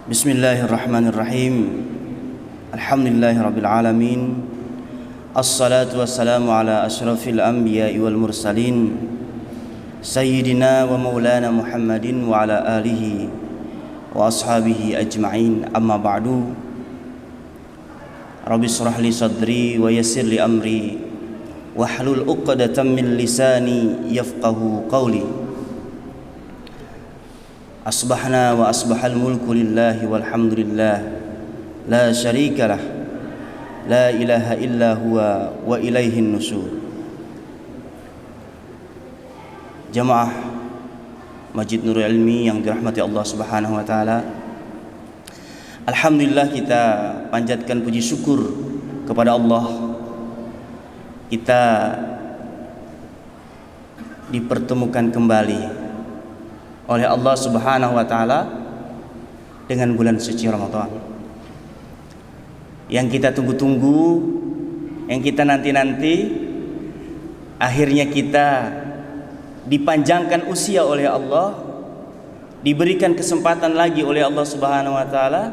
Bismillahirrahmanirrahim. Alhamdulillahirabbil alamin. Assalatu wassalamu ala asyrafil anbiya'i wal mursalin sayyidina wa maulana Muhammadin wa ala alihi wa ashabihi ajma'in. Amma ba'du. Rabbi shrah li sadri wa yassir li amri wahlul 'uqdatam min lisani yafqahu qawli. Asbahna wa asbahal mulku lillahi walhamdulillah la syarika lah la ilaha illa huwa wa ilaihin nusur. Jamaah Masjid Nurul Ilmi yang dirahmati Allah Subhanahu wa taala, alhamdulillah kita panjatkan puji syukur kepada Allah. Kita dipertemukan kembali oleh Allah Subhanahu wa taala dengan bulan suci Ramadan yang kita tunggu-tunggu, yang kita nanti-nanti. Akhirnya kita dipanjangkan usia oleh Allah, diberikan kesempatan lagi oleh Allah Subhanahu wa taala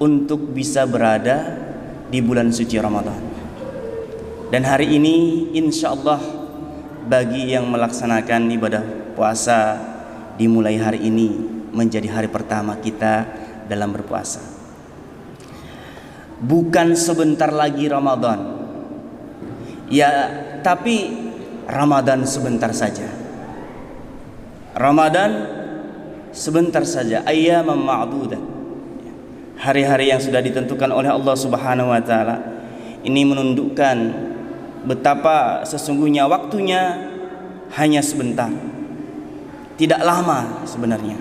untuk bisa berada di bulan suci Ramadan. Dan hari ini insyaallah bagi yang melaksanakan ibadah puasa dimulai hari ini menjadi hari pertama kita dalam berpuasa. Bukan sebentar lagi Ramadan, ya, tapi Ramadan sebentar saja. Ramadan sebentar saja, ayyaman ma'dudah. Hari-hari yang sudah ditentukan oleh Allah Subhanahu wa taala. Ini menunjukkan betapa sesungguhnya waktunya hanya sebentar. Tidak lama sebenarnya.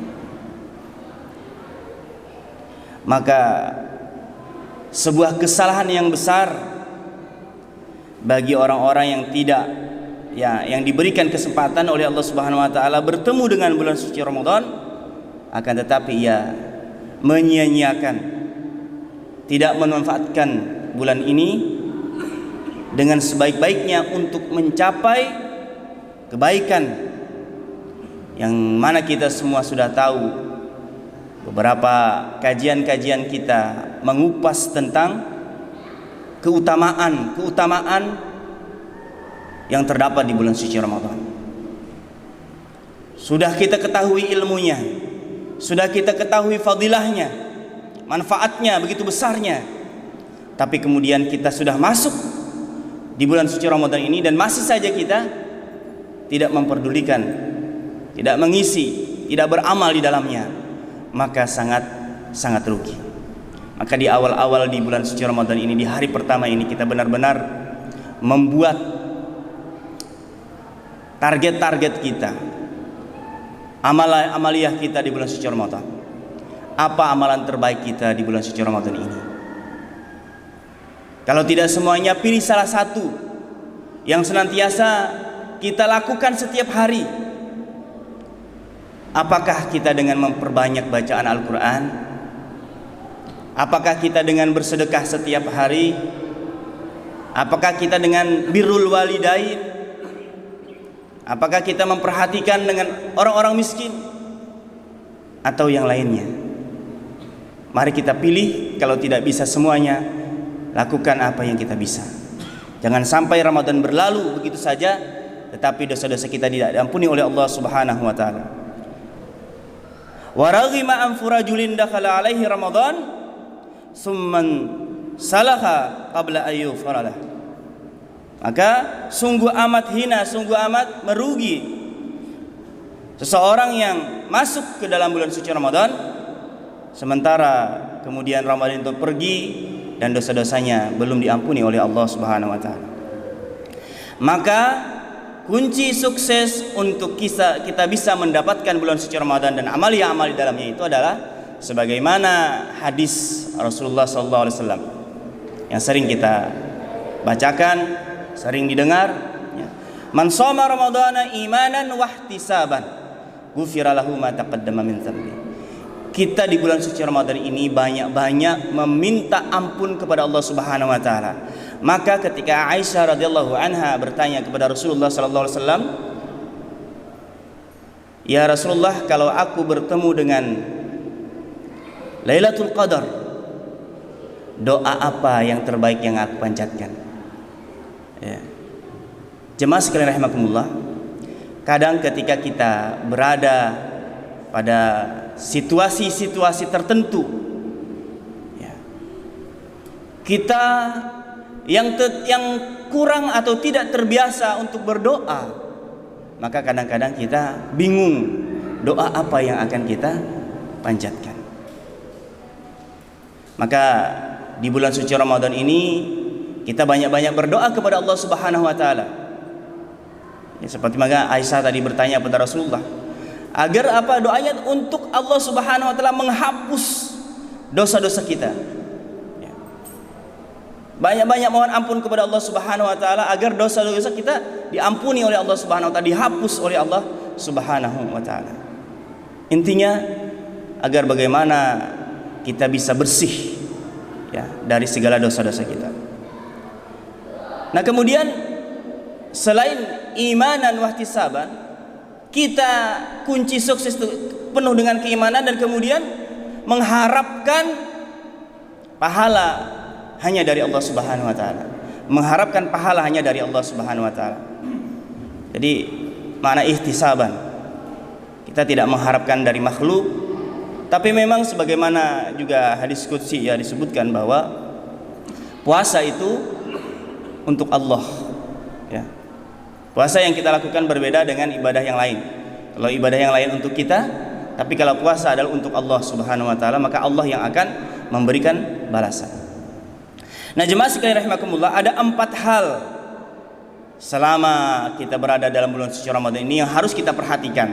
Maka sebuah kesalahan yang besar bagi orang-orang yang tidak, yang diberikan kesempatan oleh Allah Subhanahu wa taala bertemu dengan bulan suci Ramadan, akan tetapi ia menyia-nyiakan, tidak memanfaatkan bulan ini dengan sebaik-baiknya untuk mencapai kebaikan yang mana kita semua sudah tahu. Beberapa kajian-kajian kita mengupas tentang keutamaan yang terdapat di bulan suci Ramadan. Sudah kita ketahui ilmunya, sudah kita ketahui fadilahnya, manfaatnya begitu besarnya. Tapi kemudian kita sudah masuk di bulan suci Ramadan ini dan masih saja kita tidak memperdulikan, tidak mengisi, tidak beramal di dalamnya, maka sangat rugi. Maka di awal-awal di bulan suci Ramadan ini, di hari pertama ini, kita benar-benar membuat target-target kita, amaliyah kita di bulan suci Ramadan. Apa amalan terbaik kita di bulan suci Ramadan ini? Kalau tidak semuanya, pilih salah satu yang senantiasa kita lakukan setiap hari. Apakah kita dengan memperbanyak bacaan Al-Quran? Apakah kita dengan bersedekah setiap hari? Apakah kita dengan birrul walidain? Apakah kita memperhatikan dengan orang-orang miskin? Atau yang lainnya? Mari kita pilih. Kalau tidak bisa semuanya, lakukan apa yang kita bisa. Jangan sampai Ramadan berlalu begitu saja, tetapi dosa-dosa kita tidak diampuni oleh Allah Subhanahu wa taala. Wa raghima an furajulin dakhala alaihi Ramadan summan salaha qabla ayyufaralah. Maka sungguh amat hina, sungguh amat merugi seseorang yang masuk ke dalam bulan suci Ramadan sementara kemudian Ramadan itu pergi dan dosa-dosanya belum diampuni oleh Allah Subhanahu wa taala. Maka kunci sukses untuk kita bisa mendapatkan bulan suci Ramadan dan amal-amal di dalamnya itu adalah sebagaimana hadis Rasulullah SAW yang sering kita bacakan, sering didengar. Man shoma Ramadhana imanan wa ihtisaban, ghufira lahu ma taqaddama min dhanbi. Kita di bulan suci Ramadan ini banyak-banyak meminta ampun kepada Allah Subhanahu wa taala. Maka ketika Aisyah radhiyallahu anha bertanya kepada Rasulullah sallallahu alaihi wasallam, "Ya Rasulullah, kalau aku bertemu dengan Lailatul Qadar, doa apa yang terbaik yang aku panjatkan? Ya. Jemaah sekalian rahimakumullah, kadang ketika kita berada pada situasi-situasi tertentu, ya, kita yang kurang atau tidak terbiasa untuk berdoa, maka kadang-kadang kita bingung doa apa yang akan kita panjatkan. Maka di bulan suci Ramadan ini kita banyak-banyak berdoa kepada Allah Subhanahu wa taala. Ya, seperti maka Aisyah tadi bertanya kepada Rasulullah, agar apa doanya? Untuk Allah Subhanahu wa taala menghapus dosa-dosa kita. Ya. Banyak-banyak mohon ampun kepada Allah Subhanahu wa taala agar dosa-dosa kita diampuni oleh Allah Subhanahu wa taala, dihapus oleh Allah Subhanahu wa taala. Intinya agar bagaimana kita bisa bersih, ya, dari segala dosa-dosa kita. Nah, kemudian selain imanan wahtisaban, kita kunci sukses itu penuh dengan keimanan dan kemudian mengharapkan pahala hanya dari Allah Subhanahu wa taala. Mengharapkan pahala hanya dari Allah Subhanahu wa taala. Jadi makna ihtisaban, kita tidak mengharapkan dari makhluk, tapi memang sebagaimana juga hadis qudsi ya disebutkan bahwa puasa itu untuk Allah, ya. Puasa yang kita lakukan berbeda dengan ibadah yang lain. Kalau ibadah yang lain untuk kita, tapi kalau puasa adalah untuk Allah Subhanahu wa taala, maka Allah yang akan memberikan balasan. Nah, jemaah sekalian rahimakumullah, ada 4 hal selama kita berada dalam bulan suci Ramadan ini yang harus kita perhatikan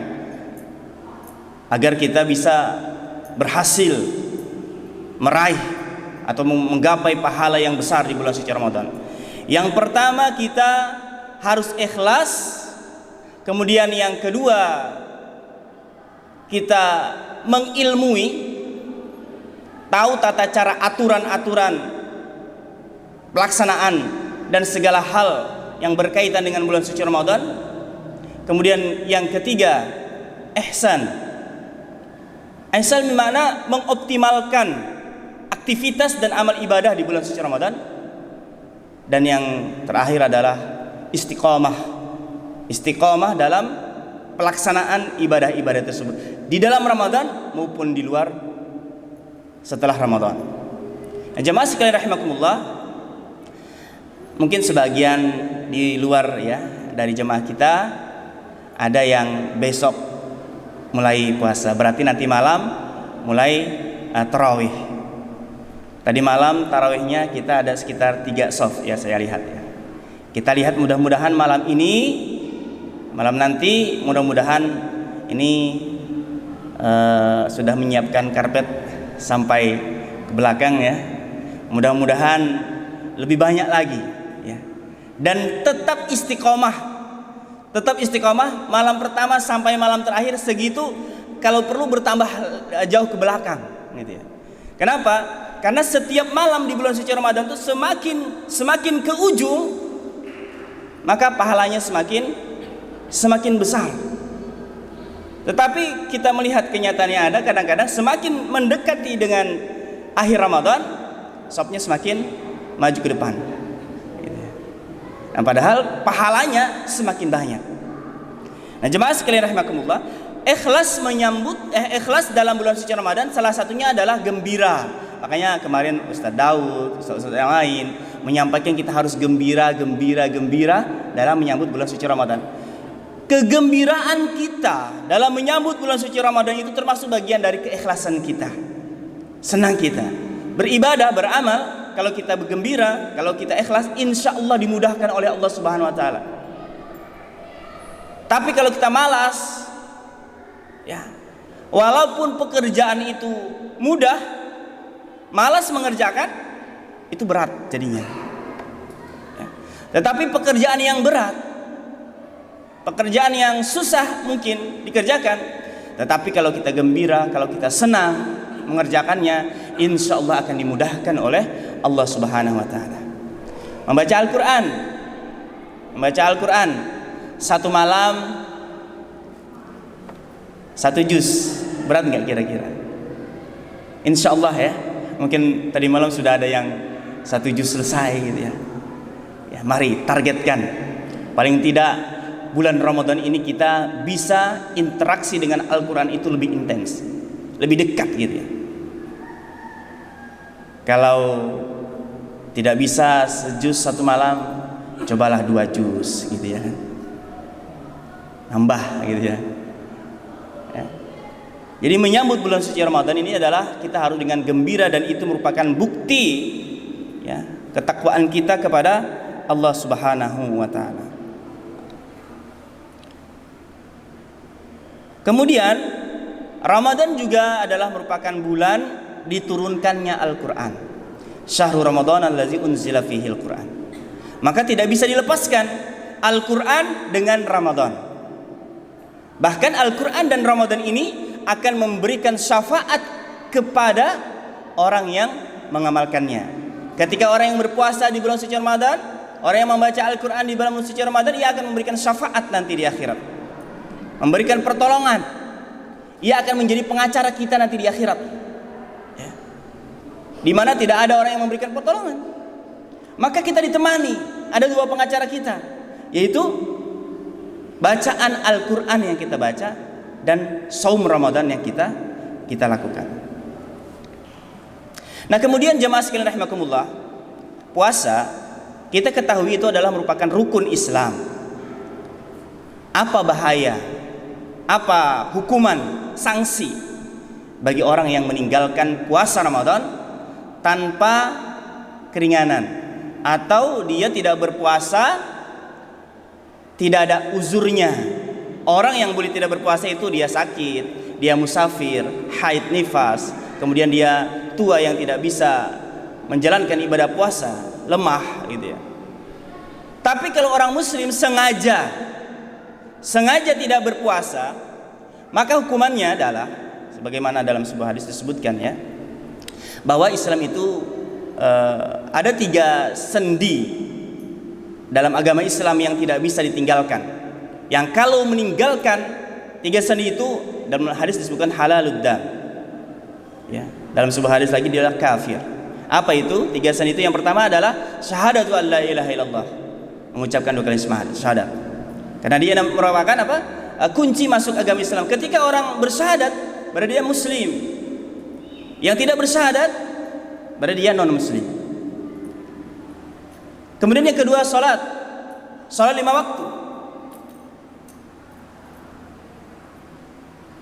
agar kita bisa berhasil meraih atau menggapai pahala yang besar di bulan suci Ramadan. Yang pertama, kita harus ikhlas. Kemudian yang kedua, kita mengilmui, tahu tata cara, aturan-aturan pelaksanaan dan segala hal yang berkaitan dengan bulan suci Ramadan. Kemudian yang ketiga, ihsan. Ihsan bermakna mengoptimalkan aktivitas dan amal ibadah di bulan suci Ramadan. Dan yang terakhir adalah istiqomah. Istiqomah dalam pelaksanaan ibadah-ibadah tersebut di dalam Ramadan maupun di luar setelah Ramadan. Nah, jemaah sekalian rahimakumullah, mungkin sebagian di luar ya dari jemaah kita ada yang besok mulai puasa, berarti nanti malam mulai tarawih. Tadi malam tarawihnya kita ada sekitar 3 soft ya, saya lihat ya. Kita lihat mudah-mudahan malam ini, malam nanti mudah-mudahan ini sudah menyiapkan karpet sampai ke belakang ya. Mudah-mudahan lebih banyak lagi ya. Dan tetap istiqomah. Tetap istiqomah malam pertama sampai malam terakhir segitu, kalau perlu bertambah jauh ke belakang gitu ya. Kenapa? Karena setiap malam di bulan suci Ramadan itu semakin ke ujung, maka pahalanya semakin besar. Tetapi kita melihat kenyataannya ada kadang-kadang semakin mendekati dengan akhir Ramadan, sopnya semakin maju ke depan. Nah, padahal pahalanya semakin banyak. Nah, jemaah sekalian rahimakumullah, ikhlas dalam bulan suci Ramadan salah satunya adalah gembira. Makanya kemarin Ustaz Daud, Ustaz yang lain menyampaikan kita harus gembira dalam menyambut bulan suci Ramadan. Kegembiraan kita dalam menyambut bulan suci Ramadan itu termasuk bagian dari keikhlasan kita. Senang kita beribadah, beramal. Kalau kita bergembira, kalau kita ikhlas, insya Allah dimudahkan oleh Allah Subhanahu wa taala. Tapi kalau kita malas, ya, walaupun pekerjaan itu mudah, malas mengerjakan, itu berat jadinya. Ya. Tetapi pekerjaan yang berat, pekerjaan yang susah mungkin dikerjakan, tetapi kalau kita gembira, kalau kita senang mengerjakannya, insya Allah akan dimudahkan oleh Allah Subhanahu wa taala. Membaca Al-Quran 1 malam 1 juz, berat nggak kira-kira? Insya Allah ya. Mungkin tadi malam sudah ada yang 1 juz selesai gitu ya. Ya, mari targetkan. Paling tidak bulan Ramadan ini kita bisa interaksi dengan Al-Quran itu lebih intens, lebih dekat gitu ya. Kalau tidak bisa sejuz 1 malam, cobalah 2 juz gitu ya, nambah gitu ya. Jadi menyambut bulan suci Ramadan ini adalah kita harus dengan gembira, dan itu merupakan bukti ya, ketakwaan kita kepada Allah Subhanahu wa taala. Kemudian Ramadan juga adalah merupakan bulan diturunkannya Al-Quran. Syahrul Ramadan allazi unzila fihi Al-Quran. Maka tidak bisa dilepaskan Al-Quran dengan Ramadan. Bahkan Al-Quran dan Ramadan ini akan memberikan syafaat kepada orang yang mengamalkannya. Ketika orang yang berpuasa di bulan suci Ramadan, orang yang membaca Al-Quran di bulan suci Ramadan, ia akan memberikan syafaat nanti di akhirat, memberikan pertolongan. Ia akan menjadi pengacara kita nanti di akhirat ya, di mana tidak ada orang yang memberikan pertolongan. Maka kita ditemani, ada 2 pengacara kita, yaitu bacaan Al-Quran yang kita baca dan saum Ramadan yang kita lakukan. Nah, kemudian jemaah sekalian rahimakumullah, puasa kita ketahui itu adalah merupakan rukun Islam. Apa bahaya, apa hukuman, sanksi bagi orang yang meninggalkan puasa Ramadan tanpa keringanan, atau dia tidak berpuasa tidak ada uzurnya? Orang yang boleh tidak berpuasa itu dia sakit, dia musafir, haid nifas, kemudian dia tua yang tidak bisa menjalankan ibadah puasa, lemah gitu ya. Tapi kalau orang muslim sengaja tidak berpuasa, maka hukumannya adalah sebagaimana dalam sebuah hadis disebutkan ya, bahwa Islam itu ada 3 sendi dalam agama Islam yang tidak bisa ditinggalkan. Yang kalau meninggalkan 3 sendi itu, dalam hadis disebutkan halalud dam ya. Dalam sebuah hadis lagi dia adalah kafir. Apa itu 3 sendi itu? Yang pertama adalah syahadatu an la ilaha illallah, mengucapkan 2 kali syahadat. Karena dia merupakan apa? Kunci masuk agama Islam. Ketika orang bersyahadat, berarti dia muslim. Yang tidak bersyahadat, berarti dia non muslim. Kemudian yang kedua, salat 5 waktu.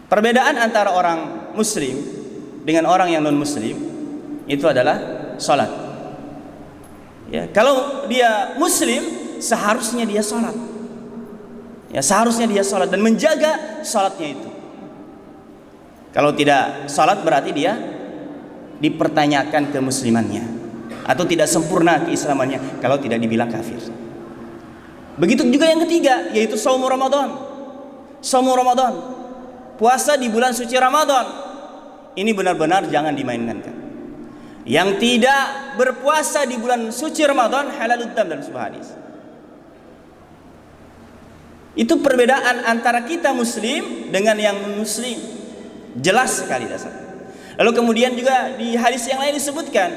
Perbedaan antara orang muslim dengan orang yang non muslim itu adalah salat ya. Kalau dia muslim, seharusnya dia salat ya, seharusnya dia salat dan menjaga salatnya itu. Kalau tidak salat, berarti dia dipertanyakan kemuslimannya atau tidak sempurna keislamannya kalau tidak dibilang kafir. Begitu juga yang ketiga, yaitu shaum Ramadan. Shaum Ramadan, puasa di bulan suci Ramadan. Ini benar-benar jangan dimainkan. Yang tidak berpuasa di bulan suci Ramadan halalud dam dalam sebuah hadis. Itu perbedaan antara kita muslim dengan yang muslim. Jelas sekali dasar. Lalu kemudian juga di hadis yang lain disebutkan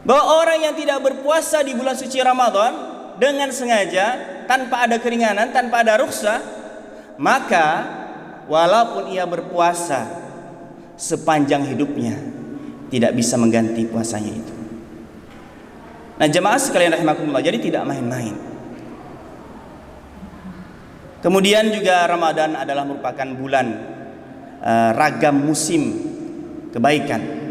bahwa orang yang tidak berpuasa di bulan suci Ramadan dengan sengaja, tanpa ada keringanan, tanpa ada rukhsah, maka walaupun ia berpuasa sepanjang hidupnya, tidak bisa mengganti puasanya itu. Nah, jemaah sekalian rahimakumullah, jadi tidak main-main. Kemudian juga Ramadan adalah merupakan bulan ragam musim kebaikan.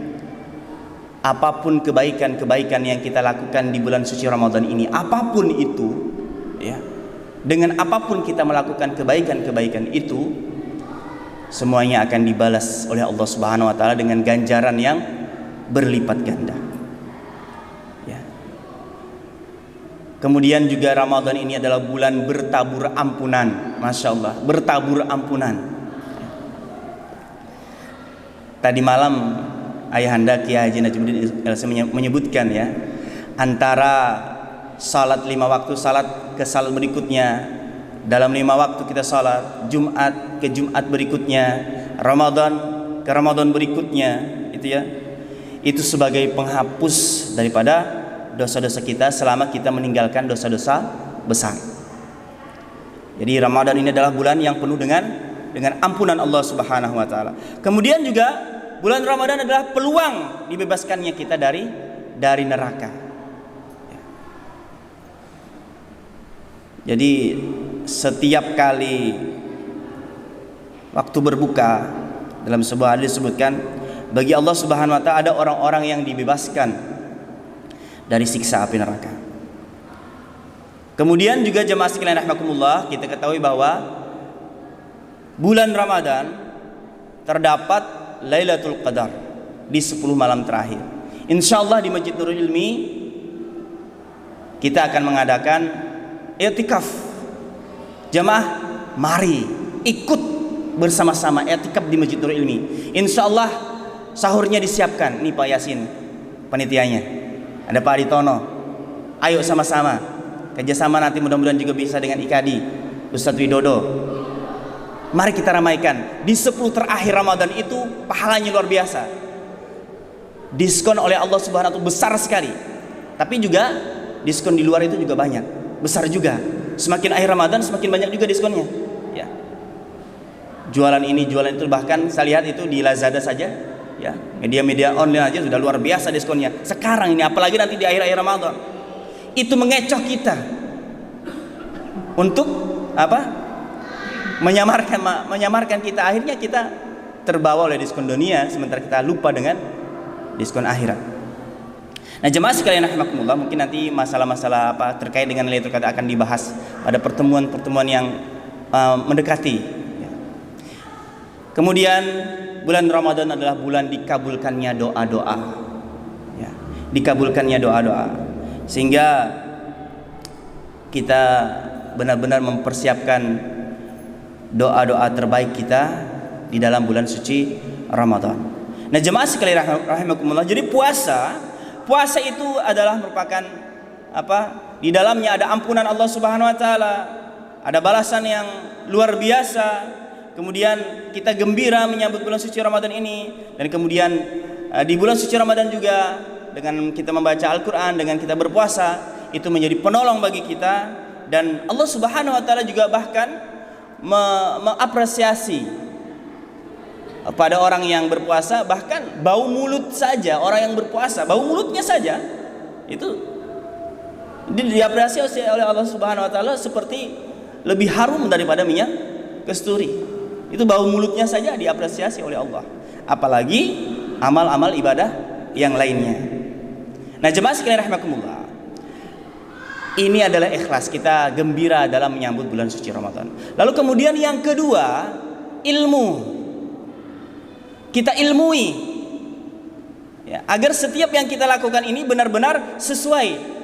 Apapun kebaikan-kebaikan yang kita lakukan di bulan suci Ramadan ini, apapun itu ya, dengan apapun kita melakukan kebaikan-kebaikan itu, semuanya akan dibalas oleh Allah Subhanahu wa taala dengan ganjaran yang berlipat ganda. Ya. Kemudian juga Ramadan ini adalah bulan bertabur ampunan. Masya Allah, bertabur ampunan. Tadi malam Ayahanda Kiai Haji Najmuddin menyebutkan ya, antara salat 5 waktu, salat ke salat berikutnya, dalam 5 waktu kita salat, Jumat ke Jumat berikutnya, Ramadan ke Ramadan berikutnya, itu ya, itu sebagai penghapus daripada dosa-dosa kita selama kita meninggalkan dosa-dosa besar. Jadi Ramadan ini adalah bulan yang penuh dengan ampunan Allah Subhanahu wa taala. Kemudian juga bulan Ramadan adalah peluang dibebaskannya kita dari neraka. Jadi setiap kali waktu berbuka, dalam sebuah hadis disebutkan, bagi Allah Subhanahu wa taala ada orang-orang yang dibebaskan dari siksa api neraka. Kemudian juga jemaah sekalian rahimakumullah, kita ketahui bahwa bulan Ramadan terdapat Lailatul Qadar di 10 malam terakhir. Insyaallah di Masjid Nurul Ilmi kita akan mengadakan i'tikaf. Jemaah, mari ikut bersama-sama i'tikaf di Masjid Nurul Ilmi. Insyaallah sahurnya disiapkan. Nih Pak Yasin panitianya, ada Pak Aritono. Ayo sama-sama kerjasama, nanti mudah-mudahan juga bisa dengan IKADI, Ustadz Widodo. Mari kita ramaikan. Di 10 terakhir Ramadan itu pahalanya luar biasa. Diskon oleh Allah Subhanahu wa taala besar sekali. Tapi juga diskon di luar itu juga banyak, besar juga. Semakin akhir Ramadan semakin banyak juga diskonnya. Ya. Jualan ini, jualan itu, bahkan saya lihat itu di Lazada saja, ya, media-media online aja sudah luar biasa diskonnya. Sekarang ini apalagi nanti di akhir-akhir Ramadan. Itu mengecoh kita untuk apa? Menyamarkan kita, akhirnya kita terbawa oleh diskon dunia sementara kita lupa dengan diskon akhirat. Nah, jemaah sekalian rahimakumullah, mungkin nanti masalah-masalah apa terkait dengan Lailatul Qadar akan dibahas pada pertemuan-pertemuan yang mendekati. Kemudian bulan Ramadan adalah bulan dikabulkannya doa-doa, ya, dikabulkannya doa-doa, sehingga kita benar-benar mempersiapkan doa-doa terbaik kita di dalam bulan suci Ramadan. Nah, jemaah sekalian rahimakumullah, jadi puasa itu adalah merupakan apa? Di dalamnya ada ampunan Allah Subhanahu wa taala, ada balasan yang luar biasa. Kemudian kita gembira menyambut bulan suci Ramadan ini, dan kemudian di bulan suci Ramadan juga dengan kita membaca Al-Qur'an, dengan kita berpuasa, itu menjadi penolong bagi kita. Dan Allah Subhanahu wa taala juga bahkan mengapresiasi pada orang yang berpuasa, bahkan bau mulut saja orang yang berpuasa, bau mulutnya saja itu diapresiasi oleh Allah Subhanahu wa taala seperti lebih harum daripada minyak kasturi. Itu bau mulutnya saja diapresiasi oleh Allah, apalagi amal-amal ibadah yang lainnya. Nah, jemaah sekalian rahimakumullah, ini adalah ikhlas, kita gembira dalam menyambut bulan suci Ramadan. Lalu kemudian yang kedua, ilmu. Kita ilmui, ya, agar setiap yang kita lakukan ini benar-benar sesuai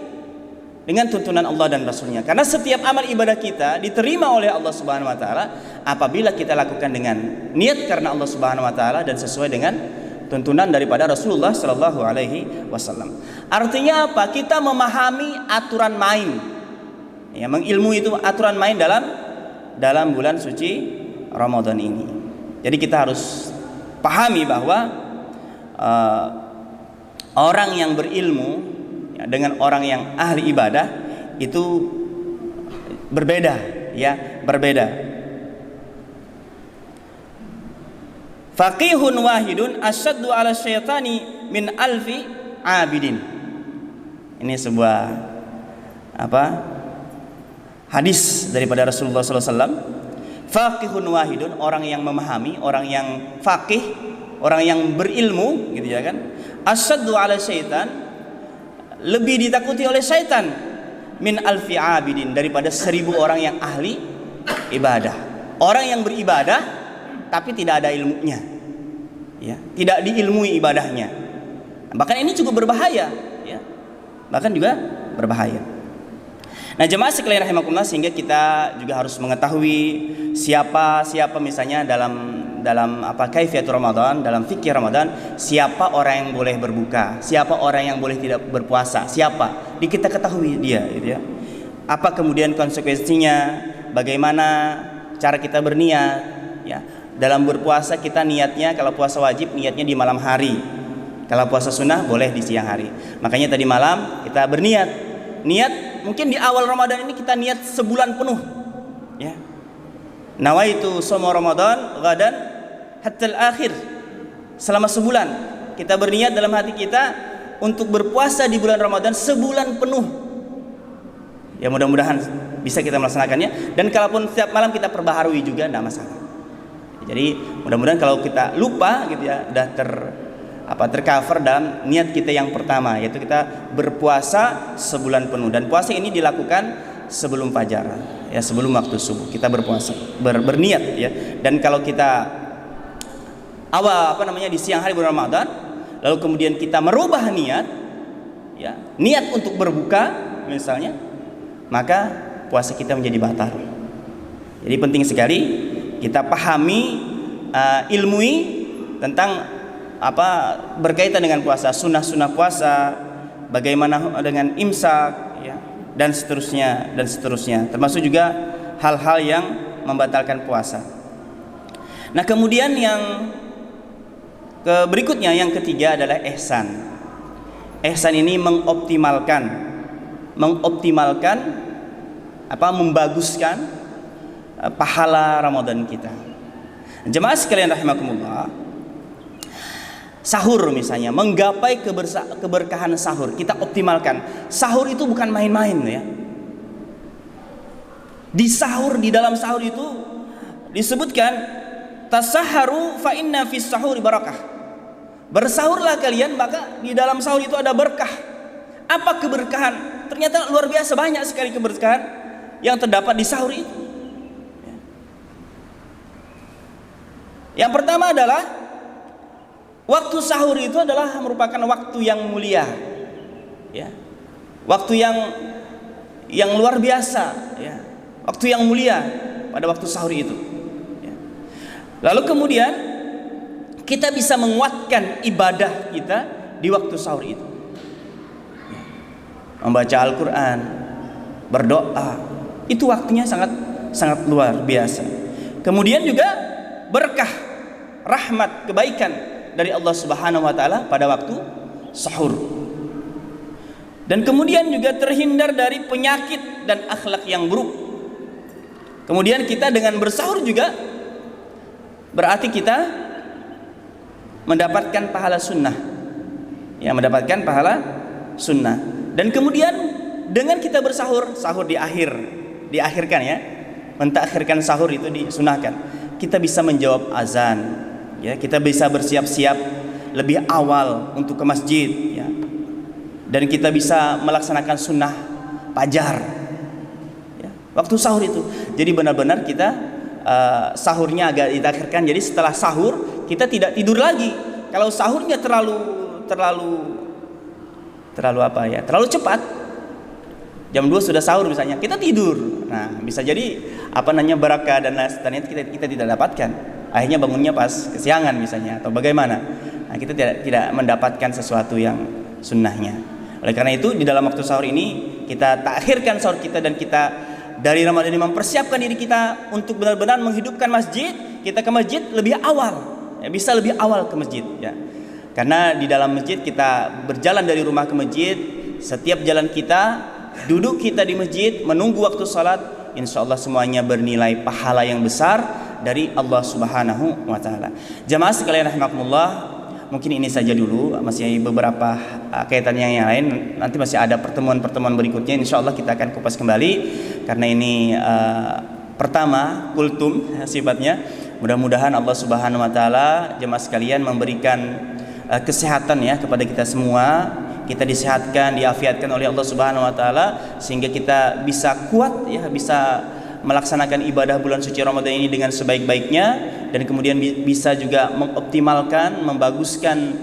dengan tuntunan Allah dan Rasulnya. Karena setiap amal ibadah kita diterima oleh Allah Subhanahu wa taala apabila kita lakukan dengan niat karena Allah Subhanahu wa taala dan sesuai dengan tuntunan daripada Rasulullah sallallahu alaihi wasallam. Artinya apa? Kita memahami aturan main. Ya, mengilmu itu aturan main dalam bulan suci Ramadan ini. Jadi kita harus pahami bahwa orang yang berilmu, ya, dengan orang yang ahli ibadah itu berbeda, ya, berbeda. Faqihun wahidun asyaddu ala syaitani min alfi abidin. Ini sebuah hadis daripada Rasulullah SAW. Faqihun wahidun, orang yang memahami, orang yang faqih, orang yang berilmu, gitu ya kan. Asyaddu ala syaitan, lebih ditakuti oleh syaitan min alfi abidin, daripada 1000 orang yang ahli ibadah. Orang yang beribadah tapi tidak ada ilmunya, ya, tidak diilmui ibadahnya. Bahkan ini cukup berbahaya, ya, bahkan juga berbahaya. Nah, jemaah sekalian rahimakumullah, sehingga kita juga harus mengetahui siapa misalnya dalam kaifiatul Ramadan, dalam fikih Ramadan, siapa orang yang boleh berbuka, siapa orang yang boleh tidak berpuasa, siapa kita ketahui dia, gitu ya. Apa kemudian konsekuensinya, bagaimana cara kita berniat, ya. dalam berpuasa kita niatnya, kalau puasa wajib niatnya di malam hari. Kalau puasa sunnah boleh di siang hari. Makanya tadi malam kita berniat. Niat mungkin di awal Ramadan ini kita niat sebulan penuh. Ya. Nawaitu shaum Ramadan ghadan hatta al-akhir. Selama sebulan kita berniat dalam hati kita untuk berpuasa di bulan Ramadan sebulan penuh. Ya, mudah-mudahan bisa kita melaksanakannya, dan kalaupun setiap malam kita perbaharui juga tidak masalah. Jadi mudah-mudahan kalau kita lupa gitu ya, udah tercover dalam niat kita yang pertama, yaitu kita berpuasa sebulan penuh. Dan puasa ini dilakukan sebelum fajar, ya, sebelum waktu subuh kita berpuasa, berniat ya. Dan kalau kita di siang hari bulan Ramadan, lalu kemudian kita merubah niat, ya, niat untuk berbuka misalnya, maka puasa kita menjadi batal. Jadi penting sekali kita pahami, ilmui tentang berkaitan dengan puasa, sunnah-sunnah puasa, bagaimana dengan imsak, ya, dan seterusnya, termasuk juga hal-hal yang membatalkan puasa. Nah, kemudian yang berikutnya, yang ketiga adalah ihsan. Ihsan ini membaguskan pahala Ramadan kita. Jemaah sekalian rahimakumullah, sahur misalnya, menggapai keberkahan sahur, kita optimalkan. Sahur itu bukan main-main ya. Di dalam sahur itu disebutkan tasahharu fa inna fis sahuri barakah. Bersahurlah kalian, maka di dalam sahur itu ada berkah. Apa keberkahan? Ternyata luar biasa banyak sekali keberkahan yang terdapat di sahur itu. Yang pertama adalah waktu sahur itu adalah merupakan waktu yang mulia, ya, waktu yang luar biasa, ya, waktu yang mulia pada waktu sahur itu. Ya. Lalu kemudian kita bisa menguatkan ibadah kita di waktu sahur itu, ya. Membaca Al-Quran, berdoa, itu waktunya sangat luar biasa. Kemudian juga berkah, rahmat, kebaikan dari Allah Subhanahu wa taala pada waktu sahur. Dan kemudian juga terhindar dari penyakit dan akhlak yang buruk. Kemudian kita dengan bersahur juga berarti kita mendapatkan pahala sunnah. Ya, mendapatkan pahala sunnah. Dan kemudian dengan kita bersahur, sahur diakhirkan ya. Mentakhirkan sahur itu disunahkan. Kita bisa menjawab azan, ya, kita bisa bersiap-siap lebih awal untuk ke masjid, ya, dan kita bisa melaksanakan sunnah fajar, ya, waktu sahur itu. Jadi benar-benar kita sahurnya agak ditakhirkan. Jadi setelah sahur kita tidak tidur lagi. Kalau sahurnya terlalu cepat, jam 2 sudah sahur misalnya, kita tidur. Nah, bisa jadi barakah dan lain kita tidak dapatkan. Akhirnya bangunnya pas kesiangan misalnya, atau bagaimana. Nah, kita tidak mendapatkan sesuatu yang sunnahnya. Oleh karena itu di dalam waktu sahur ini kita takhirkan sahur kita, dan kita dari Ramadan ini mempersiapkan diri kita untuk benar-benar menghidupkan masjid. Kita ke masjid lebih awal, ya, bisa lebih awal ke masjid, ya. Karena di dalam masjid kita berjalan dari rumah ke masjid, setiap jalan kita, duduk kita di masjid menunggu waktu salat, insyaallah semuanya bernilai pahala yang besar dari Allah Subhanahu wa taala. Jamaah sekalian rahimakumullah, mungkin ini saja dulu, masih beberapa kaitannya yang lain. Nanti masih ada pertemuan-pertemuan berikutnya, insyaallah kita akan kupas kembali, karena ini pertama kultum sifatnya. Mudah-mudahan Allah Subhanahu wa taala, jamaah sekalian, memberikan kesehatan ya kepada kita semua. Kita disehatkan, diafiatkan oleh Allah Subhanahu wa taala, sehingga kita bisa kuat ya, bisa melaksanakan ibadah bulan suci Ramadan ini dengan sebaik-baiknya, dan kemudian bisa juga mengoptimalkan, membaguskan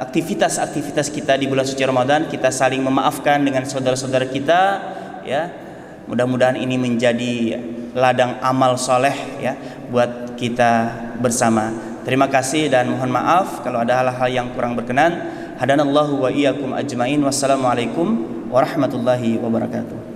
aktivitas-aktivitas kita di bulan suci Ramadan. Kita saling memaafkan dengan saudara-saudara kita, ya. Mudah-mudahan ini menjadi ladang amal soleh ya buat kita bersama. Terima kasih dan mohon maaf kalau ada hal-hal yang kurang berkenan. Hadanallahu wa iyyakum ajmain. Wassalamualaikum warahmatullahi wabarakatuh.